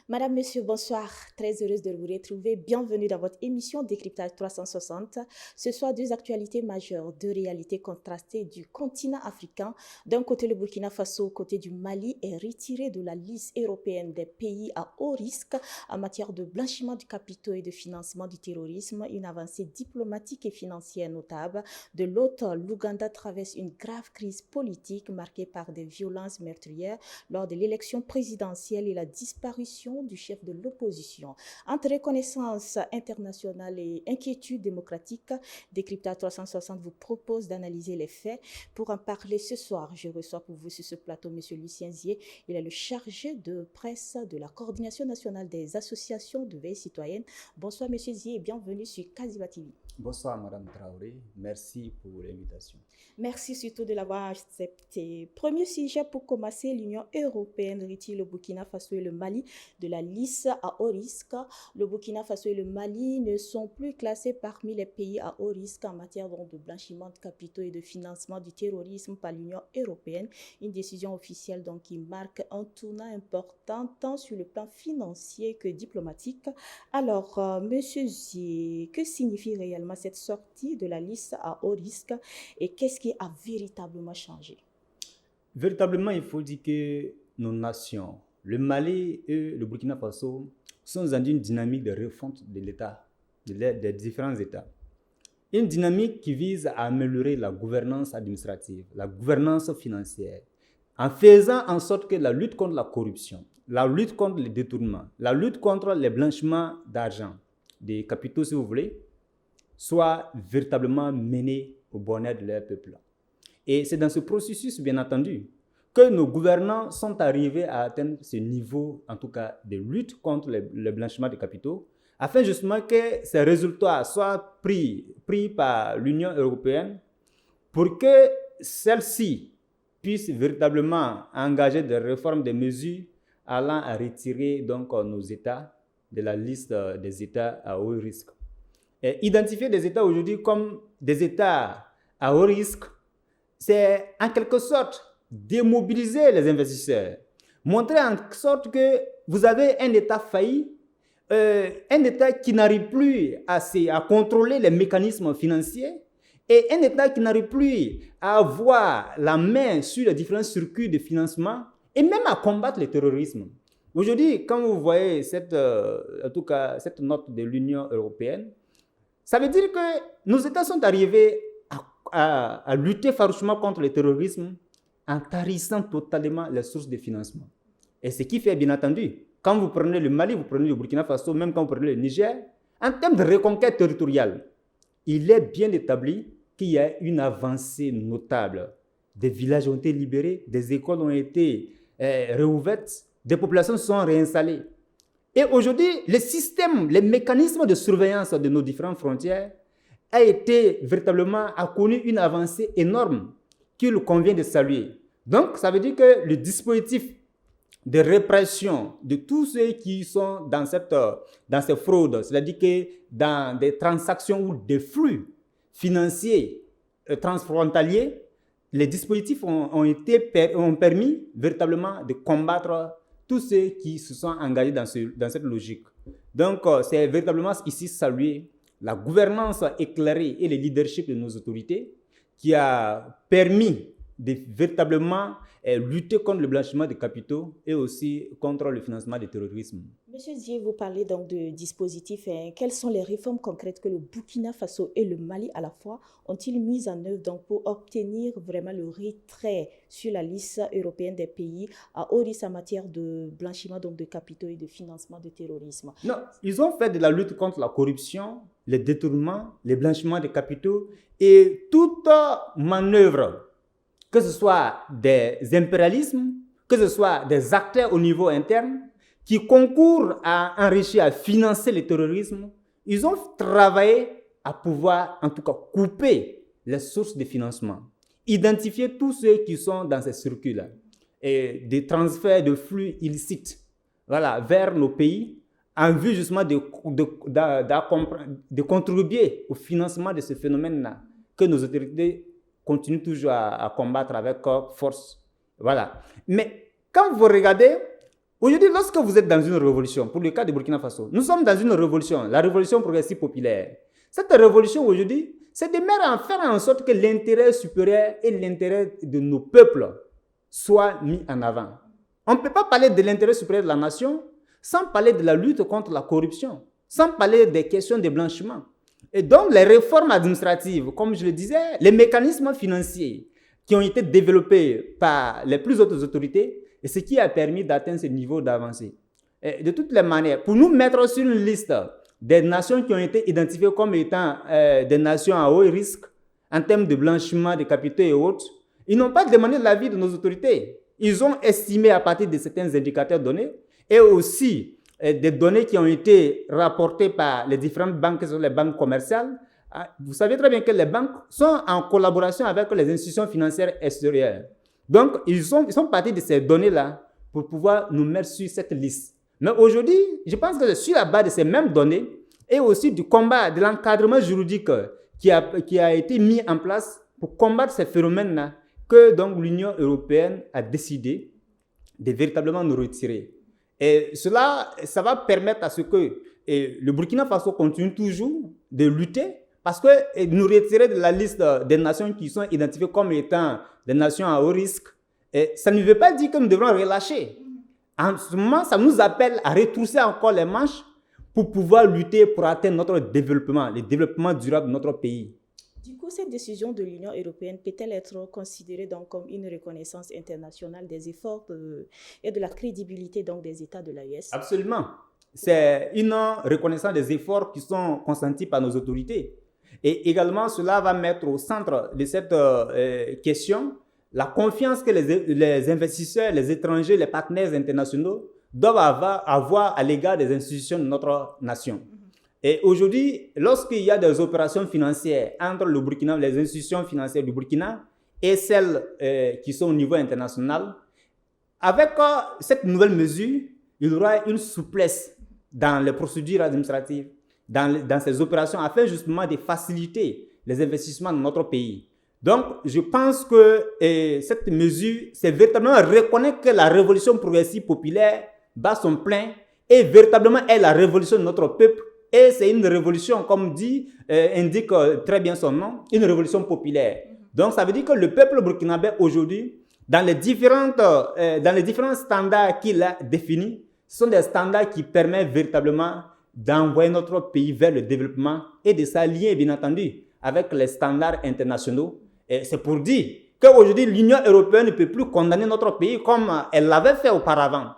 Madame, Monsieur, bonsoir. Très heureuse de vous retrouver. Bienvenue dans votre émission Décryptage 360. Ce soir, deux actualités majeures, deux réalités contrastées du continent africain. D'un côté, le Burkina Faso, côté du Mali, est retiré de la liste européenne des pays à haut risque en matière de blanchiment de capitaux et de financement du terrorisme, une avancée diplomatique et financière notable. De l'autre, l'Ouganda traverse une grave crise politique marquée par des violences meurtrières lors de l'élection présidentielle et la disparition du chef de l'opposition. Entre reconnaissance internationale et inquiétude démocratique, Décryptage 360 vous propose d'analyser les faits. Pour en parler ce soir, je reçois pour vous sur ce plateau M. Lucien Zier. Il est le chargé de presse de la Coordination nationale des associations de veille citoyenne. Bonsoir M. Zier et bienvenue sur Kaziba TV. Bonsoir Madame Traoré, merci pour l'invitation. Merci surtout de l'avoir accepté. Premier sujet pour commencer, l'Union européenne retire le Burkina Faso et le Mali de la liste à haut risque. Le Burkina Faso et le Mali ne sont plus classés parmi les pays à haut risque en matière de blanchiment de capitaux et de financement du terrorisme par l'Union européenne. Une décision officielle donc qui marque un tournant important tant sur le plan financier que diplomatique. Alors, Monsieur Zier, que signifie réellement cette sortie de la liste à haut risque et qu'est-ce qui a véritablement changé? Véritablement, il faut dire que nos nations, le Mali et le Burkina Faso, sont dans une dynamique de refonte de l'État, des différents États. Une dynamique qui vise à améliorer la gouvernance administrative, la gouvernance financière, en faisant en sorte que la lutte contre la corruption, la lutte contre les détournements, la lutte contre les blanchiments d'argent, des capitaux si vous voulez, soit véritablement menée au bonheur de leur peuple. Et c'est dans ce processus, bien entendu, que nos gouvernants sont arrivés à atteindre ce niveau, en tout cas, de lutte contre le blanchiment de capitaux, afin justement que ces résultats soient pris par l'Union européenne pour que celle-ci puisse véritablement engager des réformes, des mesures allant à retirer donc nos États de la liste des États à haut risque. Et identifier des États aujourd'hui comme des États à haut risque, c'est en quelque sorte démobiliser les investisseurs, montrer en sorte que vous avez un État failli, un État qui n'arrive plus à contrôler les mécanismes financiers et un État qui n'arrive plus à avoir la main sur les différents circuits de financement et même à combattre le terrorisme. Aujourd'hui, quand vous voyez en tout cas, cette note de l'Union européenne, ça veut dire que nos États sont arrivés à lutter farouchement contre le terrorisme en tarissant totalement les sources de financement. Et ce qui fait, bien entendu, quand vous prenez le Mali, vous prenez le Burkina Faso, même quand vous prenez le Niger, en termes de reconquête territoriale, il est bien établi qu'il y a une avancée notable. Des villages ont été libérés, des écoles ont été réouvertes, des populations se sont réinstallées. Et aujourd'hui, le système, les mécanismes de surveillance de nos différentes frontières a connu une avancée énorme qu'il convient de saluer. Donc, ça veut dire que le dispositif de répression de tous ceux qui sont dans ces fraudes, c'est-à-dire que dans des transactions ou des flux financiers transfrontaliers, les dispositifs ont permis véritablement de combattre tous ceux qui se sont engagés dans cette logique. Donc, c'est véritablement ici saluer la gouvernance éclairée et le leadership de nos autorités qui a permis de véritablement lutter contre le blanchiment de capitaux et aussi contre le financement du terrorisme. Monsieur Zier, vous parlez donc de dispositifs. Quelles sont les réformes concrètes que le Burkina Faso et le Mali à la fois ont-ils mises en œuvre donc pour obtenir vraiment le retrait sur la liste européenne des pays à haut risque en matière de blanchiment donc de capitaux et de financement du terrorisme? Non, ils ont fait de la lutte contre la corruption, les détournements, les blanchiments de capitaux et toute manœuvre, que ce soit des impérialismes, que ce soit des acteurs au niveau interne, qui concourent à enrichir, à financer le terrorisme, ils ont travaillé à pouvoir, en tout cas, couper les sources de financement, identifier tous ceux qui sont dans ces circuits-là, et des transferts de flux illicites vers nos pays, en vue justement de contribuer au financement de ce phénomène-là, que nos autorités continuent toujours à combattre avec force. Voilà. Mais quand vous regardez, Aujourd'hui, lorsque vous êtes dans une révolution, pour le cas de Burkina Faso, nous sommes dans une révolution, la révolution progressive populaire. Cette révolution aujourd'hui, c'est de faire en sorte que l'intérêt supérieur et l'intérêt de nos peuples soient mis en avant. On ne peut pas parler de l'intérêt supérieur de la nation sans parler de la lutte contre la corruption, sans parler des questions de blanchiment. Et donc, les réformes administratives, comme je le disais, les mécanismes financiers qui ont été développés par les plus hautes autorités, et ce qui a permis d'atteindre ce niveau d'avancée. Et de toutes les manières, pour nous mettre sur une liste des nations qui ont été identifiées comme étant des nations à haut risque en termes de blanchiment de capitaux et autres, ils n'ont pas demandé l'avis de nos autorités. Ils ont estimé à partir de certains indicateurs donnés et aussi des données qui ont été rapportées par les différentes banques, les banques commerciales. Vous savez très bien que les banques sont en collaboration avec les institutions financières extérieures. Donc, ils sont partis de ces données-là pour pouvoir nous mettre sur cette liste. Mais aujourd'hui, je pense que sur la base de ces mêmes données et aussi du combat, de l'encadrement juridique qui a été mis en place pour combattre ces phénomènes-là, que donc l'Union européenne a décidé de véritablement nous retirer. Et cela, ça va permettre à ce que le Burkina Faso continue toujours de lutter parce que nous retirer de la liste des nations qui sont identifiées comme étant des nations à haut risque, et ça ne veut pas dire que nous devrons relâcher. En ce moment, ça nous appelle à retrousser encore les manches pour pouvoir lutter pour atteindre notre développement, le développement durable de notre pays. Du coup, cette décision de l'Union européenne peut-elle être considérée donc comme une reconnaissance internationale des efforts et de la crédibilité donc des États de l'AES? Absolument. C'est une reconnaissance des efforts qui sont consentis par nos autorités. Et également, cela va mettre au centre de cette question la confiance que les investisseurs, les étrangers, les partenaires internationaux doivent avoir à l'égard des institutions de notre nation. Et aujourd'hui, lorsqu'il y a des opérations financières entre le Burkina, les institutions financières du Burkina et celles qui sont au niveau international, avec cette nouvelle mesure, il y aura une souplesse dans les procédures administratives, dans ces opérations, afin justement de faciliter les investissements dans notre pays. Donc, je pense que cette mesure, c'est véritablement reconnaître que la révolution progressive populaire bat son plein et véritablement est la révolution de notre peuple. Et c'est une révolution, comme indique très bien son nom, une révolution populaire. Donc, ça veut dire que le peuple burkinabé aujourd'hui, dans les différents standards qu'il a définis, ce sont des standards qui permettent véritablement d'envoyer notre pays vers le développement et de s'allier, bien entendu, avec les standards internationaux. Et c'est pour dire qu'aujourd'hui, l'Union européenne ne peut plus condamner notre pays comme elle l'avait fait auparavant.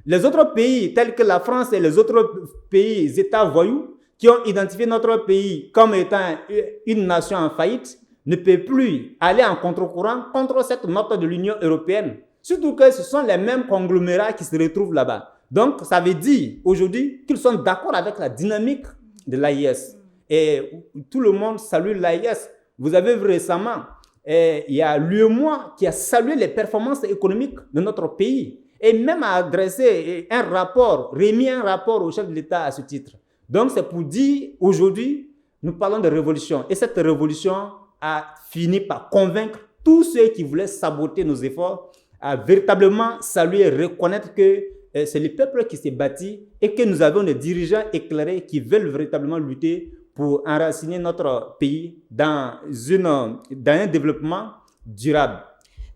Les autres pays, tels que la France et les autres pays, États voyous, qui ont identifié notre pays comme étant une nation en faillite, ne peuvent plus aller en contre-courant contre cette note de l'Union européenne. Surtout que ce sont les mêmes conglomérats qui se retrouvent là-bas. Donc, ça veut dire aujourd'hui qu'ils sont d'accord avec la dynamique de l'AIS. Et tout le monde salue l'AIS. Vous avez vu récemment, il y a l'UEMOA qui a salué les performances économiques de notre pays et même a adressé remis un rapport au chef de l'État à ce titre. Donc, c'est pour dire, aujourd'hui, nous parlons de révolution. Et cette révolution a fini par convaincre tous ceux qui voulaient saboter nos efforts à véritablement saluer et reconnaître que c'est le peuple qui s'est bâti et que nous avons des dirigeants éclairés qui veulent véritablement lutter pour enraciner notre pays dans un développement durable.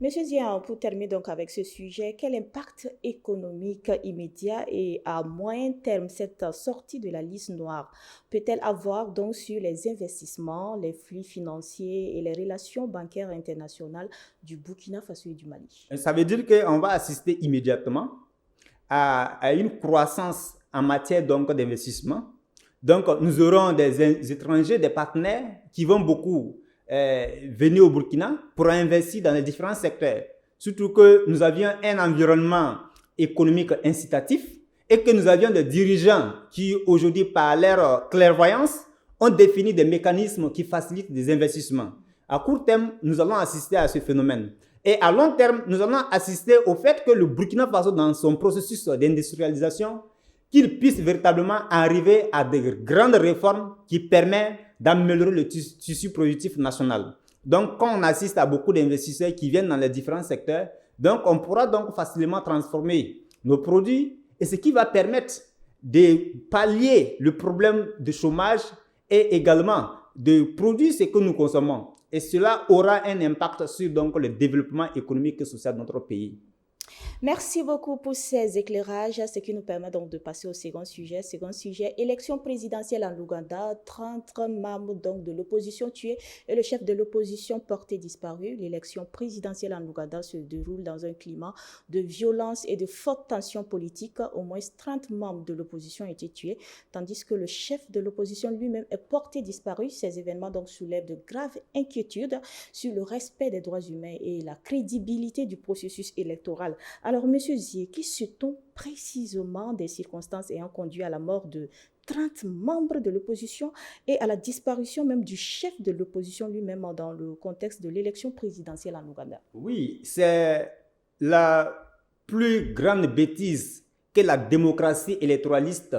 Monsieur Dian, pour terminer donc avec ce sujet, quel impact économique immédiat et à moyen terme cette sortie de la liste noire peut-elle avoir donc sur les investissements, les flux financiers et les relations bancaires internationales du Burkina Faso et du Mali? Ça veut dire qu'on va assister immédiatement à une croissance en matière donc d'investissement. Donc, nous aurons des étrangers, des partenaires qui vont beaucoup venir au Burkina pour investir dans les différents secteurs. Surtout que nous avions un environnement économique incitatif et que nous avions des dirigeants qui, aujourd'hui, par leur clairvoyance, ont défini des mécanismes qui facilitent des investissements. À court terme, nous allons assister à ce phénomène. Et à long terme, nous allons assister au fait que le Burkina Faso, dans son processus d'industrialisation, qu'il puisse véritablement arriver à des grandes réformes qui permettent d'améliorer le tissu productif national. Donc, quand on assiste à beaucoup d'investisseurs qui viennent dans les différents secteurs, donc on pourra donc facilement transformer nos produits et ce qui va permettre de pallier le problème de chômage et également de produire ce que nous consommons. Et cela aura un impact sur donc, le développement économique et social de notre pays. Merci beaucoup pour ces éclairages, ce qui nous permet donc de passer au second sujet. Second sujet, élection présidentielle en Ouganda, 30 membres donc de l'opposition tués et le chef de l'opposition porté disparu. L'élection présidentielle en Ouganda se déroule dans un climat de violence et de forte tension politique. Au moins 30 membres de l'opposition ont été tués, tandis que le chef de l'opposition lui-même est porté disparu. Ces événements donc soulèvent de graves inquiétudes sur le respect des droits humains et la crédibilité du processus électoral. Alors, M. Zié, qui sait-on précisément des circonstances ayant conduit à la mort de 30 membres de l'opposition et à la disparition même du chef de l'opposition lui-même dans le contexte de l'élection présidentielle en Ouganda? Oui, c'est la plus grande bêtise que la démocratie électoraliste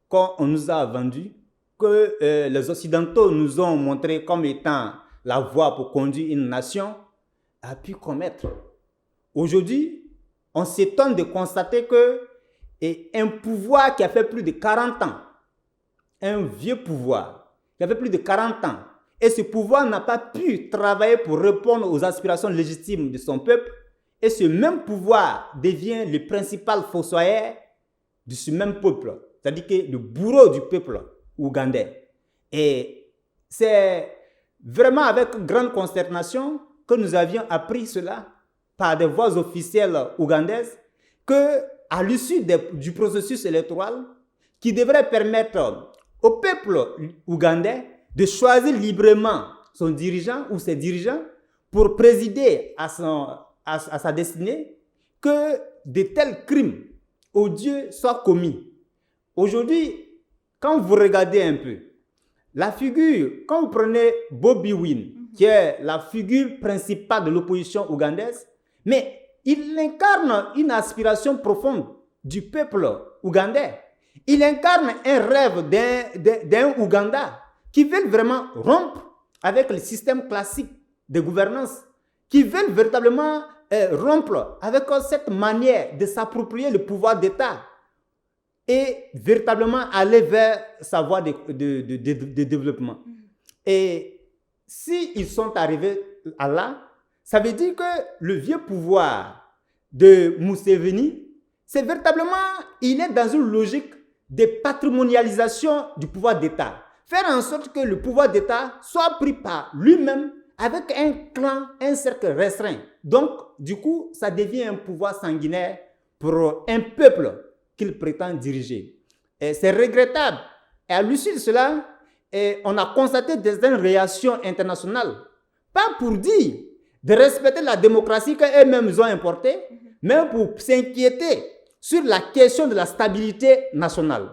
qu'on nous a vendue, que les Occidentaux nous ont montré comme étant la voie pour conduire une nation, a pu commettre. Aujourd'hui, on s'étonne de constater qu'un pouvoir qui a fait plus de 40 ans, un vieux pouvoir qui a fait plus de 40 ans, et ce pouvoir n'a pas pu travailler pour répondre aux aspirations légitimes de son peuple, et ce même pouvoir devient le principal fossoyeur de ce même peuple, c'est-à-dire que le bourreau du peuple ougandais. Et c'est vraiment avec grande consternation que nous avions appris cela par des voies officielles ougandaises, qu'à l'issue du processus électoral qui devrait permettre au peuple ougandais de choisir librement son dirigeant ou ses dirigeants pour présider à sa destinée, que de tels crimes odieux soient commis. Aujourd'hui, quand vous regardez un peu, la figure, quand vous prenez Bobby Wine, qui est la figure principale de l'opposition ougandaise, mais il incarne une aspiration profonde du peuple ougandais. Il incarne un rêve d'un Ouganda qui veut vraiment rompre avec le système classique de gouvernance, qui veut véritablement rompre avec cette manière de s'approprier le pouvoir d'État et véritablement aller vers sa voie de développement. Et s'ils sont arrivés à là, ça veut dire que le vieux pouvoir de Museveni, c'est véritablement, il est dans une logique de patrimonialisation du pouvoir d'État. Faire en sorte que le pouvoir d'État soit pris par lui-même avec un clan, un cercle restreint. Donc, du coup, ça devient un pouvoir sanguinaire pour un peuple qu'il prétend diriger. Et c'est regrettable. Et à l'issue de cela, on a constaté des réactions internationales. Pas pour dire de respecter la démocratie qu'eux-mêmes ont importée, mais pour s'inquiéter sur la question de la stabilité nationale.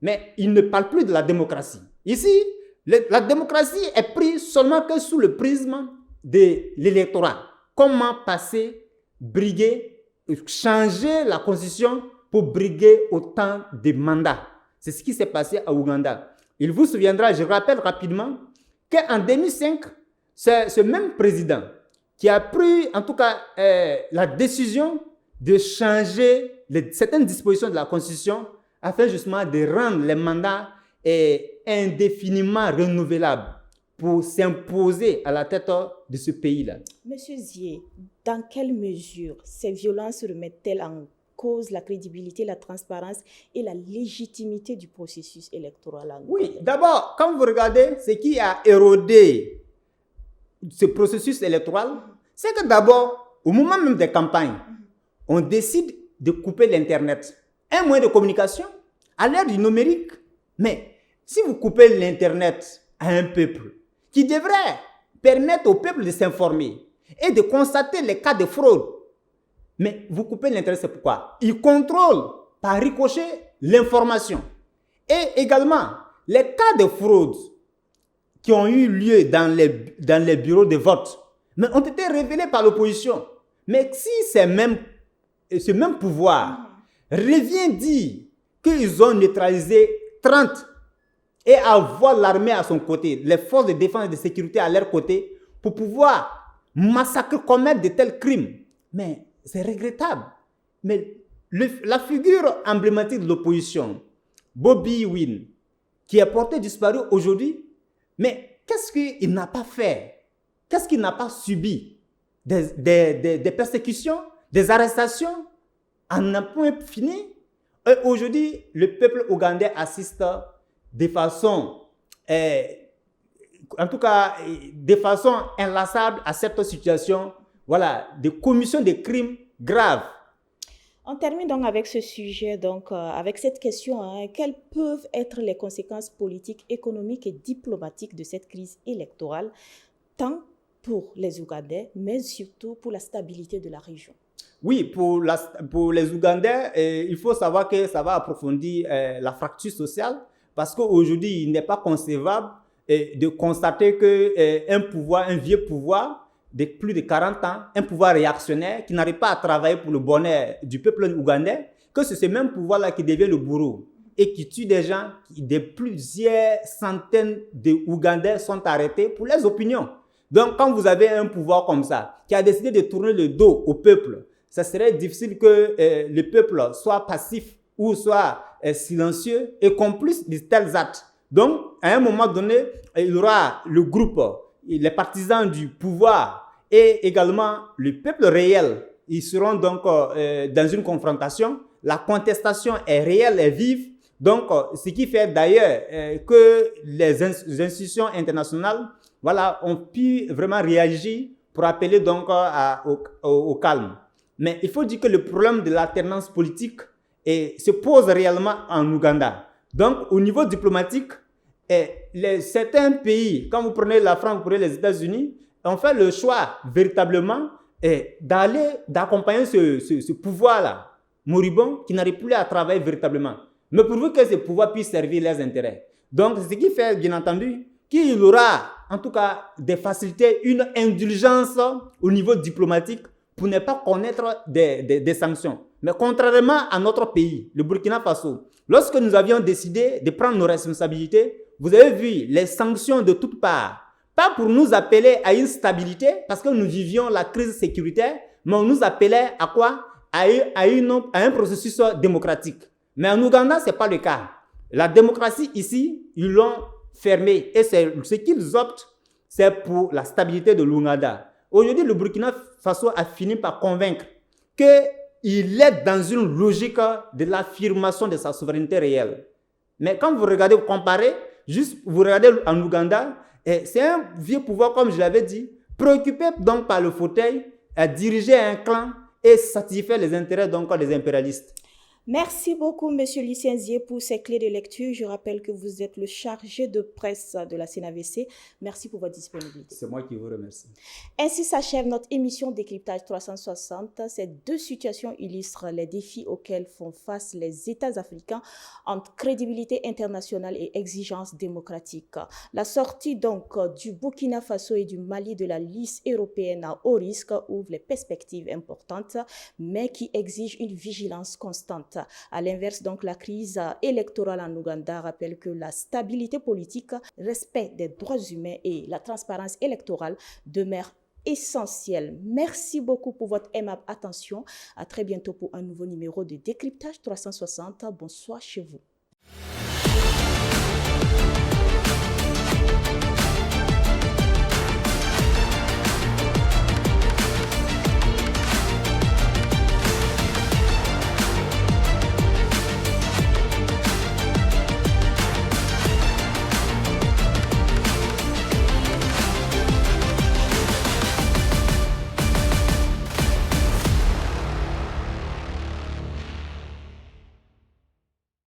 Mais ils ne parlent plus de la démocratie. Ici, la démocratie est prise seulement que sous le prisme de l'électorat. Comment passer, briguer, changer la constitution pour briguer autant de mandats. C'est ce qui s'est passé à Ouganda. Il vous souviendra, je rappelle rapidement, qu'en 2005, c'est ce même président qui a pris en tout cas la décision de changer certaines dispositions de la Constitution afin justement de rendre les mandats indéfiniment renouvelables pour s'imposer à la tête de ce pays-là. Monsieur Zié, dans quelle mesure ces violences remettent-elles en cause la crédibilité, la transparence et la légitimité du processus électoral? Oui, d'abord, quand vous regardez ce qui a érodé ce processus électoral, c'est que d'abord, au moment même des campagnes, on décide de couper l'Internet. Un moyen de communication à l'ère du numérique. Mais si vous coupez l'Internet à un peuple qui devrait permettre au peuple de s'informer et de constater les cas de fraude, mais vous coupez l'Internet, c'est pourquoi? Il contrôle par ricochet l'information. Et également, les cas de fraude qui ont eu lieu dans les bureaux de vote, mais ont été révélés par l'opposition. Mais si ce même pouvoir revient dire qu'ils ont neutralisé 30 et avoir l'armée à son côté, les forces de défense et de sécurité à leur côté, pour pouvoir massacrer, commettre de tels crimes, mais c'est regrettable. Mais La figure emblématique de l'opposition, Bobby Wine, qui est porté disparu aujourd'hui, mais qu'est-ce qu'il n'a pas fait? Qu'est-ce qu'il n'a pas subi? Des persécutions, des arrestations, en un point fini. Et aujourd'hui, le peuple ougandais assiste de façon, en tout cas, de façon inlassable à cette situation, voilà, de commission de crimes graves. On termine donc avec ce sujet, avec cette question, quelles peuvent être les conséquences politiques, économiques et diplomatiques de cette crise électorale, tant pour les Ougandais, mais surtout pour la stabilité de la région? Oui, pour les Ougandais, il faut savoir que ça va approfondir la fracture sociale, parce qu'aujourd'hui, il n'est pas concevable de constater qu'un pouvoir, un vieux pouvoir, de plus de 40 ans, un pouvoir réactionnaire qui n'arrive pas à travailler pour le bonheur du peuple ougandais, que c'est ce même pouvoir-là qui devient le bourreau et qui tue des gens, plusieurs centaines de Ougandais sont arrêtés pour leurs opinions. Donc, quand vous avez un pouvoir comme ça, qui a décidé de tourner le dos au peuple, ça serait difficile que le peuple soit passif ou soit silencieux et complice de tels actes. Donc, à un moment donné, il y aura le groupe, les partisans du pouvoir et également le peuple réel. Ils seront donc dans une confrontation. La contestation est réelle et vive. Donc, ce qui fait d'ailleurs que les institutions internationales, voilà, ont pu vraiment réagir pour appeler donc au calme. Mais il faut dire que le problème de l'alternance politique se pose réellement en Ouganda. Donc, au niveau diplomatique, certains pays, quand vous prenez la France, vous prenez les États-Unis, ont fait le choix véritablement d'accompagner ce pouvoir-là, moribond, qui n'arrive plus à travailler véritablement. Mais pourvu que ce pouvoir puisse servir leurs intérêts. Donc, ce qui fait, bien entendu, qu'il y aura, en tout cas, des facilités, une indulgence au niveau diplomatique pour ne pas connaître des sanctions. Mais contrairement à notre pays, le Burkina Faso, lorsque nous avions décidé de prendre nos responsabilités, vous avez vu les sanctions de toutes parts. Pas pour nous appeler à une stabilité, parce que nous vivions la crise sécuritaire, mais on nous appelait à quoi? À un processus démocratique. Mais en Ouganda, ce n'est pas le cas. La démocratie ici, ils l'ont fermée. Et ce qu'ils optent, c'est pour la stabilité de l'Ouganda. Aujourd'hui, le Burkina Faso a fini par convaincre qu'il est dans une logique de l'affirmation de sa souveraineté réelle. Mais quand vous regardez, vous comparez, juste vous regardez en Ouganda, c'est un vieux pouvoir, comme je l'avais dit, préoccupé donc par le fauteuil, à diriger un clan et satisfaire les intérêts donc des impérialistes. Merci beaucoup, Monsieur Lucien Nzié, pour ces clés de lecture. Je rappelle que vous êtes le chargé de presse de la CNAVC. Merci pour votre disponibilité. C'est moi qui vous remercie. Ainsi s'achève notre émission Décryptage 360. Ces deux situations illustrent les défis auxquels font face les États africains entre crédibilité internationale et exigence démocratique. La sortie donc du Burkina Faso et du Mali de la liste européenne à haut risque ouvre les perspectives importantes, mais qui exigent une vigilance constante. À l'inverse, donc, la crise électorale en Ouganda rappelle que la stabilité politique, respect des droits humains et la transparence électorale demeurent essentiels. Merci beaucoup pour votre aimable attention. À très bientôt pour un nouveau numéro de Décryptage 360. Bonsoir chez vous.